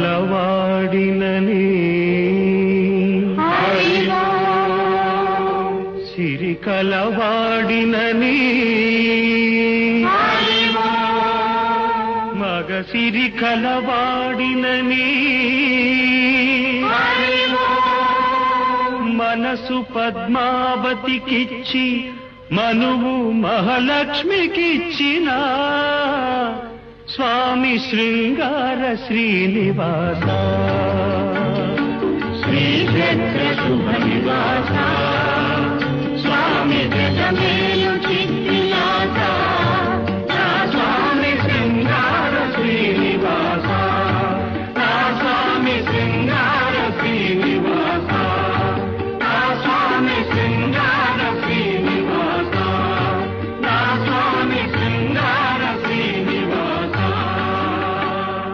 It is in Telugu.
కలవాడినని సిరి కలవాడినని మగ సిరి కలవాడినని మనసు పద్మావతికిచ్చి మనువు మహాలక్ష్మికిచ్చిన స్వామి శృంగార శ్రీనివాస శ్రీక్షేత్ర శుభ నివాస స్వామి జగమే